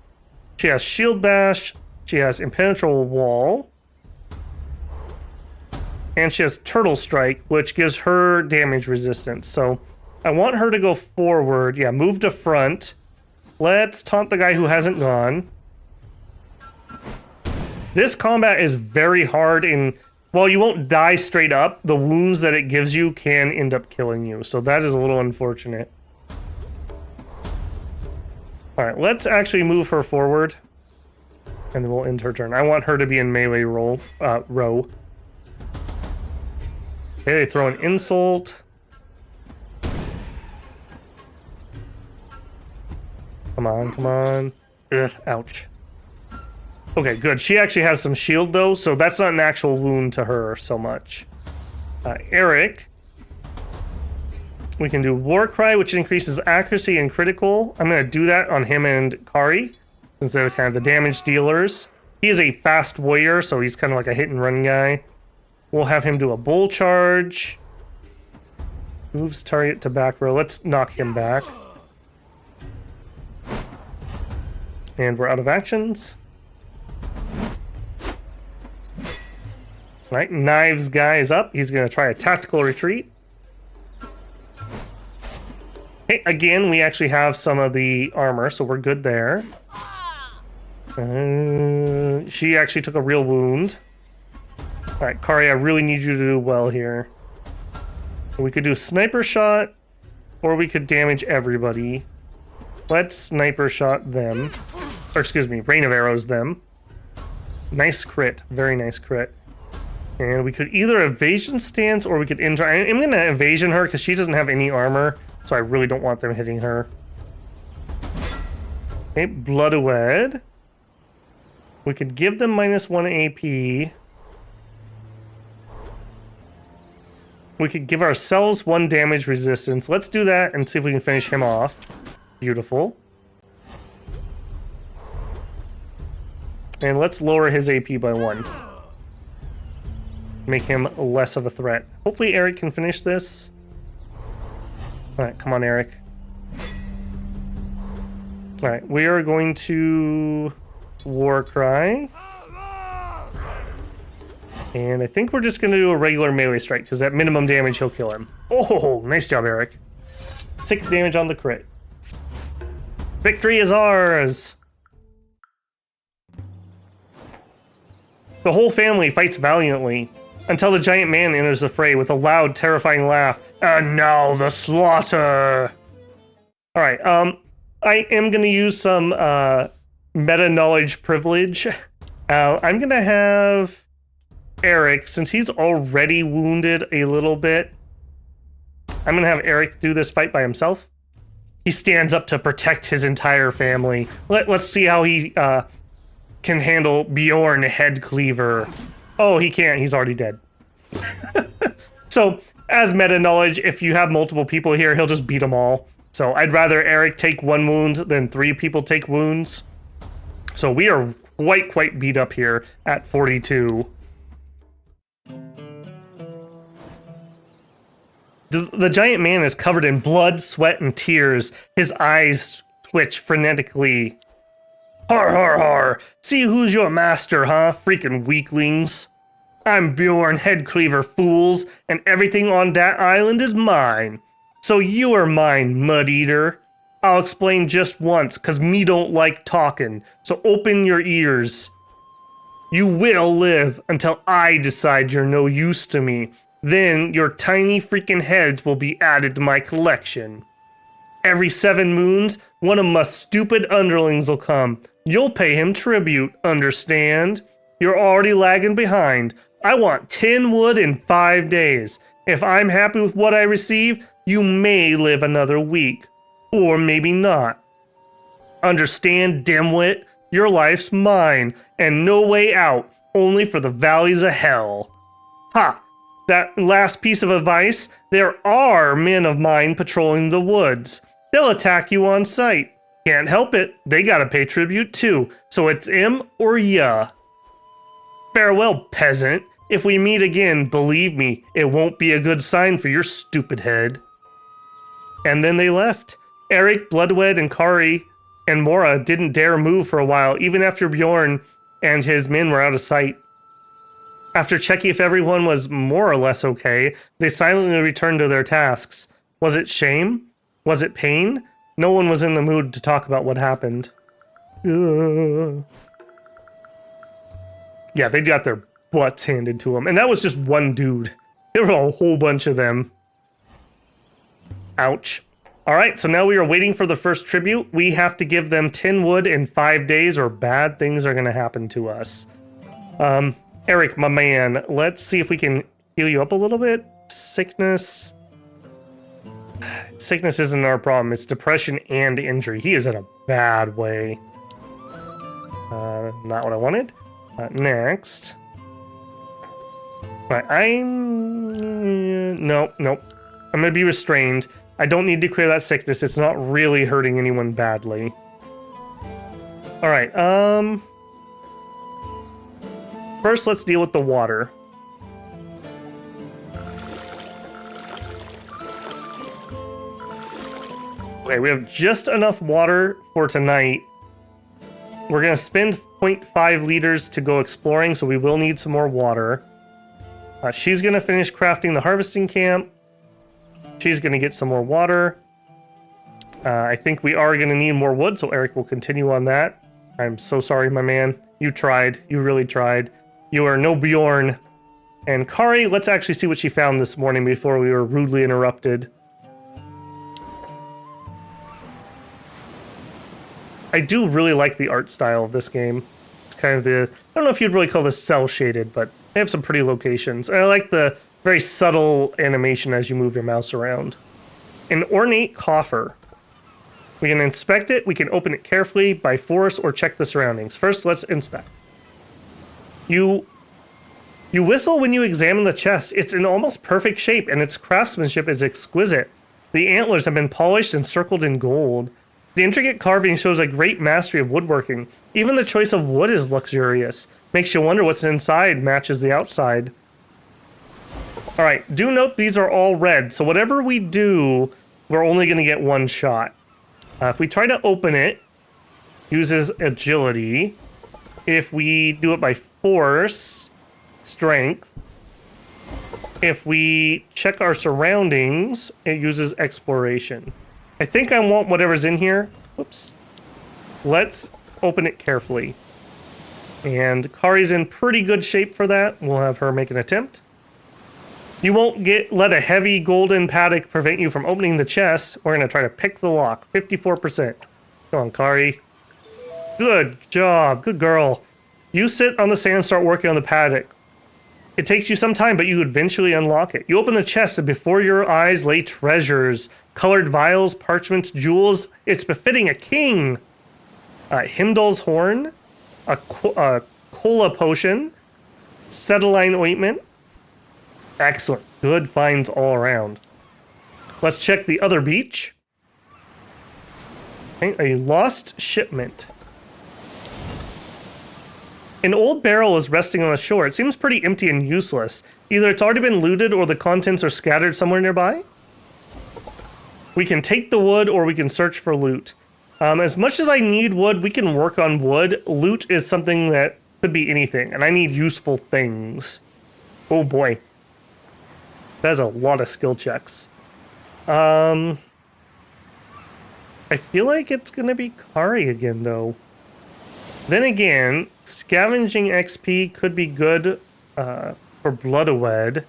she has Shield Bash, she has Impenetrable Wall, and she has Turtle Strike, which gives her damage resistance. So I want her to go forward. Yeah, move to front. Let's taunt the guy who hasn't gone. This combat is very hard, and while you won't die straight up, the wounds that it gives you can end up killing you. So that is a little unfortunate. Alright, let's actually move her forward. And then we'll end her turn. I want her to be in melee row. Okay, they throw an insult. Come on, come on. Ugh, ouch. Okay, good. She actually has some shield, though, so that's not an actual wound to her so much. Eric. We can do War Cry, which increases accuracy and critical. I'm going to do that on him and Kari, since they're kind of the damage dealers. He is a fast warrior, so he's kind of like a hit-and-run guy. We'll have him do a bull charge. Moves target to back row. Let's knock him back. And we're out of actions. All right, Knives guy is up. He's going to try a tactical retreat. Okay, again, we actually have some of the armor, so we're good there. She actually took a real wound. Alright, Kari, I really need you to do well here. We could do sniper shot, or we could damage everybody. Let's sniper shot them. Or excuse me, rain of arrows them. Nice crit, very nice crit. And we could either evasion stance, or we could enter. I'm gonna evasion her because she doesn't have any armor, so I really don't want them hitting her. Okay, Bloodwed. We could give them -1 AP. We could give ourselves 1 damage resistance. Let's do that and see if we can finish him off. Beautiful. And let's lower his AP by 1. Make him less of a threat. Hopefully Eric can finish this. Alright, come on, Eric. Alright, we are going to War Cry. And I think we're just going to do a regular melee strike, because at minimum damage, he'll kill him. Oh, nice job, Eric. 6 damage on the crit. Victory is ours! The whole family fights valiantly, until the giant man enters the fray with a loud, terrifying laugh. And now the slaughter! Alright, I am going to use some meta-knowledge privilege. I'm going to have Eric, since he's already wounded a little bit, I'm gonna have Eric do this fight by himself. He stands up to protect his entire family. Let's see how he can handle Bjorn Head Cleaver. Oh, he can't. He's already dead. So, as meta knowledge, if you have multiple people here, he'll just beat them all. So I'd rather Eric take 1 wound than 3 people take wounds. So we are quite beat up here at 42. The giant man is covered in blood, sweat, and tears. His eyes twitch frenetically. Har har har! See who's your master, huh? Freaking weaklings. I'm Bjorn Headcleaver, fools, and everything on that island is mine. So you are mine, Mud Eater. I'll explain just once, cause me don't like talking, so open your ears. You will live until I decide you're no use to me. Then your tiny freaking heads will be added to my collection. Every 7 moons, one of my stupid underlings will come. You'll pay him tribute, understand? You're already lagging behind. I want 10 wood in 5 days. If I'm happy with what I receive, you may live another week. Or maybe not. Understand, dimwit? Your life's mine, and no way out, only for the valleys of hell. Ha! That last piece of advice, there are men of mine patrolling the woods. They'll attack you on sight. Can't help it, they gotta pay tribute too, so it's 'em or ya. Farewell, peasant. If we meet again, believe me, it won't be a good sign for your stupid head. And then they left. Eric, Bloodwed, and Kari and Mora didn't dare move for a while, even after Bjorn and his men were out of sight. After checking if everyone was more or less okay, they silently returned to their tasks. Was it shame? Was it pain? No one was in the mood to talk about what happened. Yeah, they got their butts handed to them. And that was just one dude. There were a whole bunch of them. Ouch. Alright, so now we are waiting for the first tribute. We have to give them 10 wood in 5 days or bad things are going to happen to us. Eric, my man, let's see if we can heal you up a little bit. Sickness. Sickness isn't our problem. It's depression and injury. He is in a bad way. Not what I wanted. Next. Right, Nope. I'm gonna be restrained. I don't need to clear that sickness. It's not really hurting anyone badly. Alright, first, let's deal with the water. Okay, we have just enough water for tonight. We're gonna spend 0.5 liters to go exploring, so we will need some more water. She's gonna finish crafting the harvesting camp. She's gonna get some more water. I think we are going to need more wood, so Eric will continue on that. I'm so sorry, my man. You tried. You really tried. You are no Bjorn. And Kari, let's actually see what she found this morning before we were rudely interrupted. I do really like the art style of this game. It's kind of the... I don't know if you'd really call this cel-shaded, but they have some pretty locations. And I like the very subtle animation as you move your mouse around. An ornate coffer. We can inspect it, we can open it carefully by force or check the surroundings. First, let's inspect. You whistle when you examine the chest. It's in almost perfect shape, and its craftsmanship is exquisite. The antlers have been polished and circled in gold. The intricate carving shows a great mastery of woodworking. Even the choice of wood is luxurious. Makes you wonder what's inside matches the outside. Alright, do note these are all red, so whatever we do, we're only going to get one shot. If we try to open it, uses agility. If we do it by force, strength. If we check our surroundings, it uses exploration. I think I want whatever's in here. Whoops. Let's open it carefully. And Kari's in pretty good shape for that. We'll have her make an attempt. You won't let a heavy golden paddock prevent you from opening the chest. We're going to try to pick the lock. 54%. Come on, Kari. Good job. Good girl. You sit on the sand and start working on the paddock. It takes you some time, but you eventually unlock it. You open the chest, and before your eyes lay treasures. Colored vials, parchments, jewels. It's befitting a king. Himdall's horn. A cola potion. Cetiline ointment. Excellent. Good finds all around. Let's check the other beach. Okay, a lost shipment. An old barrel is resting on the shore. It seems pretty empty and useless. Either it's already been looted or the contents are scattered somewhere nearby. We can take the wood or we can search for loot. As much as I need wood, we can work on wood. Loot is something that could be anything, and I need useful things. Oh boy. That's a lot of skill checks. I feel like it's going to be Kari again, though. Then again, scavenging XP could be good for Bloodawed.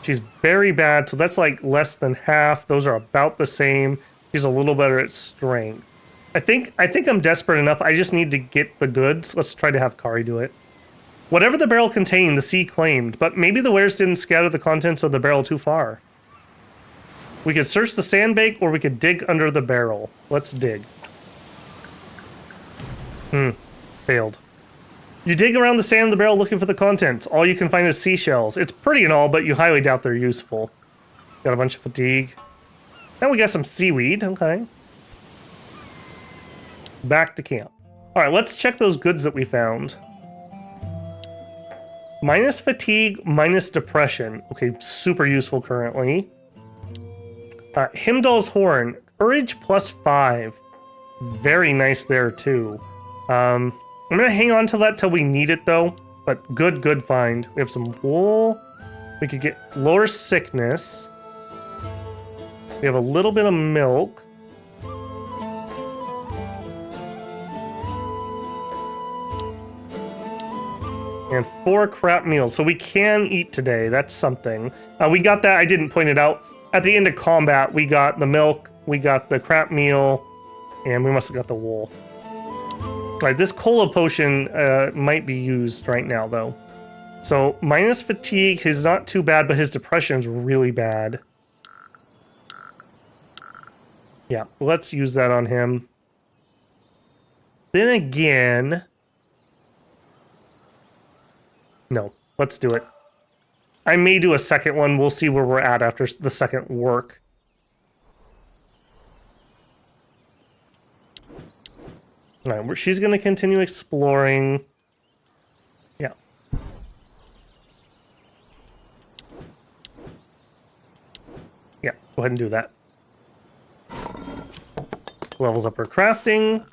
She's very bad, so that's like less than half. Those are about the same. She's a little better at strength. I think I'm desperate enough. I just need to get the goods. Let's try to have Kari do it. Whatever the barrel contained, the sea claimed, but maybe the wares didn't scatter the contents of the barrel too far. We could search the sandbank, or we could dig under the barrel. Let's dig. Failed. You dig around the sand of the barrel looking for the contents. All you can find is seashells. It's pretty and all, but you highly doubt they're useful. Got a bunch of fatigue. Now we got some seaweed. Okay. Back to camp. Alright, let's check those goods that we found. Minus fatigue, minus depression. Okay, super useful currently. Himdall's horn. Courage +5. Very nice there, too. I'm going to hang on to that till we need it, though. But good find. We have some wool. We could get lower sickness. We have a little bit of milk. And 4 crap meals. So we can eat today. That's something. We got that. I didn't point it out. At the end of combat, we got the milk. We got the crap meal. And we must have got the wool. Alright, this cola potion might be used right now, though. So, minus fatigue. He's not too bad, but his depression's really bad. Yeah, let's use that on him. Then again... No, let's do it. I may do a second one. We'll see where we're at after the second work. All right, she's going to continue exploring. Yeah. Yeah, go ahead and do that. Levels up her crafting.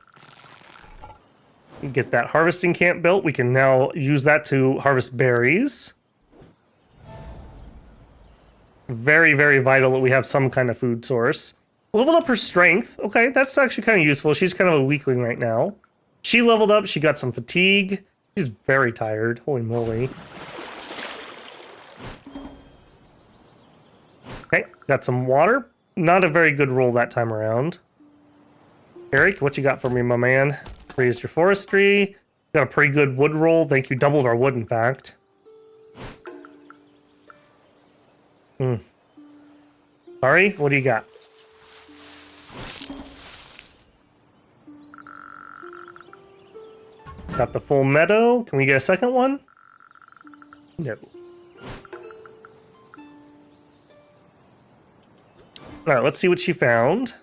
Get that harvesting camp built. We can now use that to harvest berries. Very, very vital that we have some kind of food source. Leveled up her strength. Okay, that's actually kind of useful. She's kind of a weakling right now. She leveled up. She got some fatigue. She's very tired. Holy moly. Okay, got some water. Not a very good roll that time around. Eric, what you got for me, my man? Raised your forestry. Got a pretty good wood roll. Thank you. Doubled our wood, in fact. Ari, what do you got? Got the full meadow. Can we get a second one? No. Alright, let's see what she found.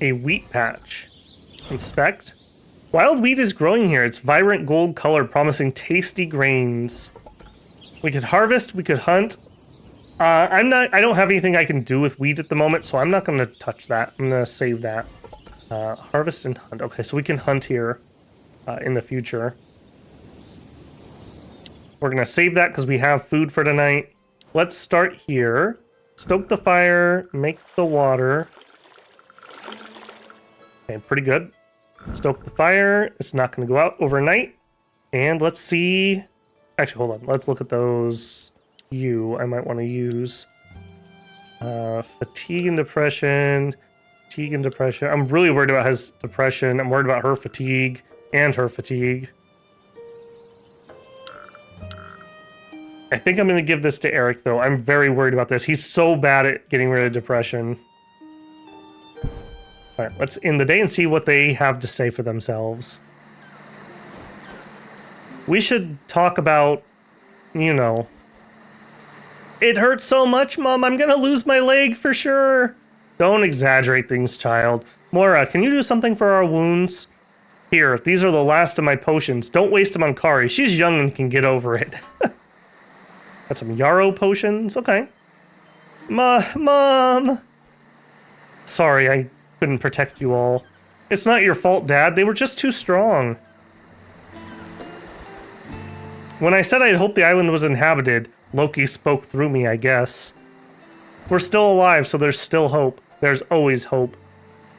A wheat patch. Inspect. Wild wheat is growing here. It's vibrant gold color, promising tasty grains. We could harvest, we could hunt. I don't have anything I can do with wheat at the moment, so I'm not going to touch that. I'm going to save that. Harvest and hunt. Okay, so we can hunt here in the future. We're going to save that because we have food for tonight. Let's start here. Stoke the fire, make the water. Okay, pretty good. Stoke the fire. It's not going to go out overnight. And let's see. Actually, hold on. Let's look at those. I might want to use fatigue and depression. Fatigue and depression. I'm really worried about his depression. I'm worried about her fatigue and her fatigue. I think I'm going to give this to Eric, though. I'm very worried about this. He's so bad at getting rid of depression. All right, let's end the day and see what they have to say for themselves. We should talk about, you know... It hurts so much, Mom. I'm going to lose my leg for sure. Don't exaggerate things, child. Moira, can you do something for our wounds? Here, these are the last of my potions. Don't waste them on Kari. She's young and can get over it. Got some yarrow potions. Okay. Mom! Sorry, I couldn't protect you all. It's not your fault, Dad. They were just too strong. When I said I'd hoped the island was inhabited, Loki spoke through me, I guess. We're still alive, so there's still hope. There's always hope.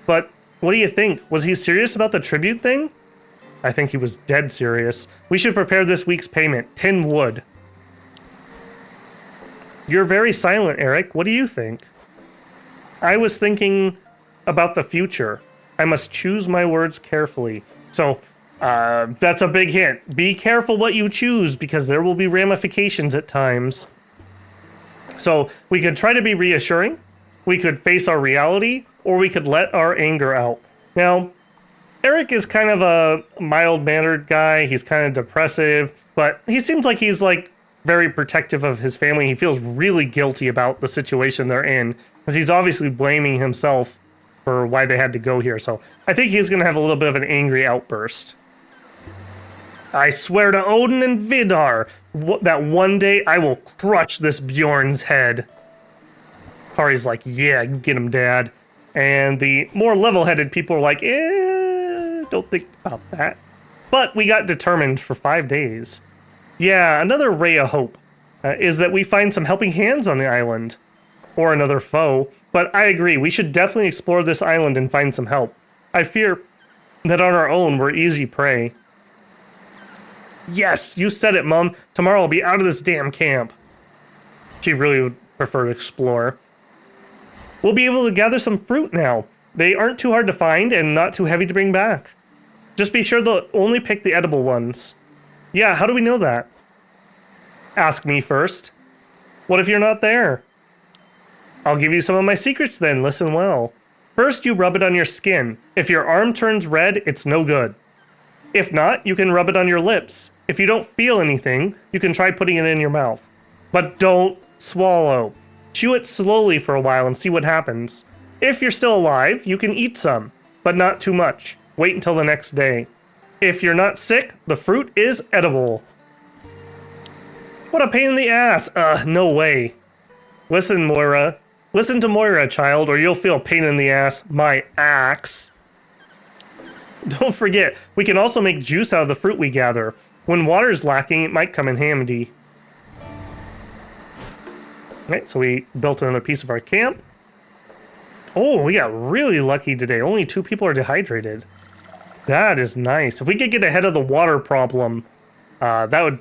But what do you think? Was he serious about the tribute thing? I think he was dead serious. We should prepare this week's payment. 10 wood. You're very silent, Eric. What do you think? I was thinking about the future. I must choose my words carefully. So, that's a big hint. Be careful what you choose, because there will be ramifications at times. So, we could try to be reassuring, we could face our reality, or we could let our anger out. Now, Eric is kind of a mild-mannered guy, he's kind of depressive, but he seems like he's, very protective of his family. He feels really guilty about the situation they're in, because he's obviously blaming himself for why they had to go here. So, I think he's going to have a little bit of an angry outburst. I swear to Odin and Vidar that one day I will crush this Bjorn's head. Kari's like, yeah, get him, Dad. And the more level-headed people are like, don't think about that. But we got determined for 5 days. Yeah, another ray of hope is that we find some helping hands on the island. Or another foe. But I agree, we should definitely explore this island and find some help. I fear that on our own we're easy prey. Yes, you said it, Mom. Tomorrow I'll be out of this damn camp. She really would prefer to explore. We'll be able to gather some fruit now. They aren't too hard to find and not too heavy to bring back. Just be sure to only pick the edible ones. Yeah, how do we know that? Ask me first. What if you're not there? I'll give you some of my secrets then, listen well. First, you rub it on your skin. If your arm turns red, it's no good. If not, you can rub it on your lips. If you don't feel anything, you can try putting it in your mouth. But don't swallow. Chew it slowly for a while and see what happens. If you're still alive, you can eat some, but not too much. Wait until the next day. If you're not sick, the fruit is edible. What a pain in the ass. No way. Listen, Moira. Listen to Moira, child, or you'll feel pain in the ass. My axe. Don't forget, we can also make juice out of the fruit we gather. When water's lacking, it might come in handy. Right, so we built another piece of our camp. Oh, we got really lucky today. Only 2 people are dehydrated. That is nice. If we could get ahead of the water problem, that would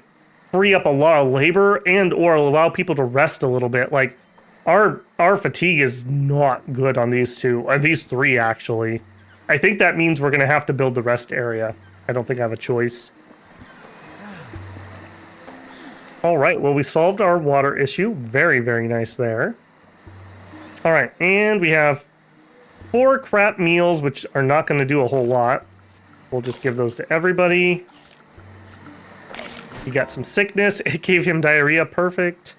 free up a lot of labor and or allow people to rest a little bit. Like, our fatigue is not good on these 2, or these 3 actually. I think that means we're gonna have to build the rest area. I don't think I have a choice. All right, well, we solved our water issue. Very, very nice there. All right, and we have 4 crap meals, which are not going to do a whole lot. We'll just give those to everybody. He got some sickness. It gave him diarrhea. Perfect.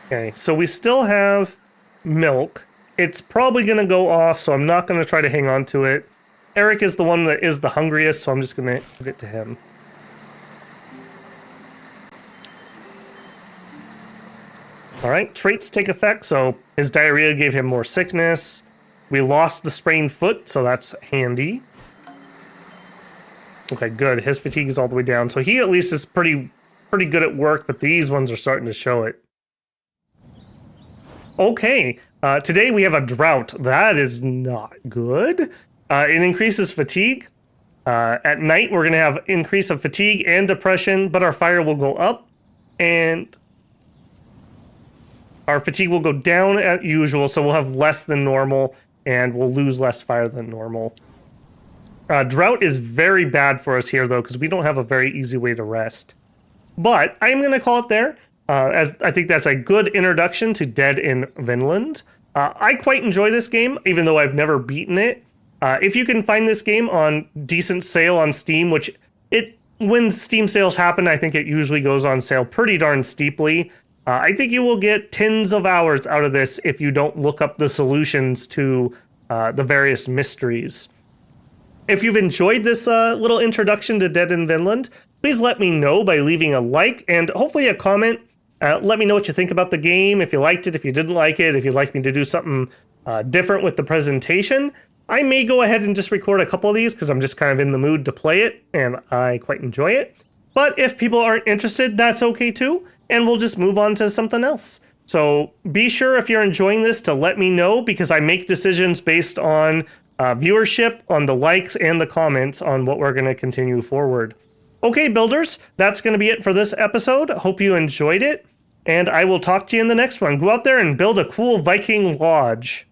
Okay, so we still have milk. It's probably going to go off, so I'm not going to try to hang on to it. Eric is the one that is the hungriest, so I'm just going to give it to him. All right, traits take effect, so his diarrhea gave him more sickness. We lost the sprained foot, so that's handy. Okay, good. His fatigue is all the way down, so he at least is pretty good at work, but these ones are starting to show it. Okay, today we have a drought. That is not good. It increases fatigue. At night, we're going to have increase of fatigue and depression, but our fire will go up, and our fatigue will go down as usual, so we'll have less than normal, and we'll lose less fire than normal. Drought is very bad for us here, though, because we don't have a very easy way to rest. But I'm going to call it there. As I think that's a good introduction to Dead in Vinland. I quite enjoy this game, even though I've never beaten it. If you can find this game on decent sale on Steam, which when Steam sales happen, I think it usually goes on sale pretty darn steeply. I think you will get tens of hours out of this if you don't look up the solutions to the various mysteries. If you've enjoyed this little introduction to Dead in Vinland, please let me know by leaving a like and hopefully a comment. Let me know what you think about the game, if you liked it, if you didn't like it, if you'd like me to do something different with the presentation. I may go ahead and just record a couple of these because I'm just kind of in the mood to play it and I quite enjoy it. But if people aren't interested, that's okay too, and we'll just move on to something else. So be sure if you're enjoying this to let me know, because I make decisions based on viewership, on the likes and the comments on what we're going to continue forward. Okay, builders, that's going to be it for this episode. Hope you enjoyed it, and I will talk to you in the next one. Go out there and build a cool Viking lodge.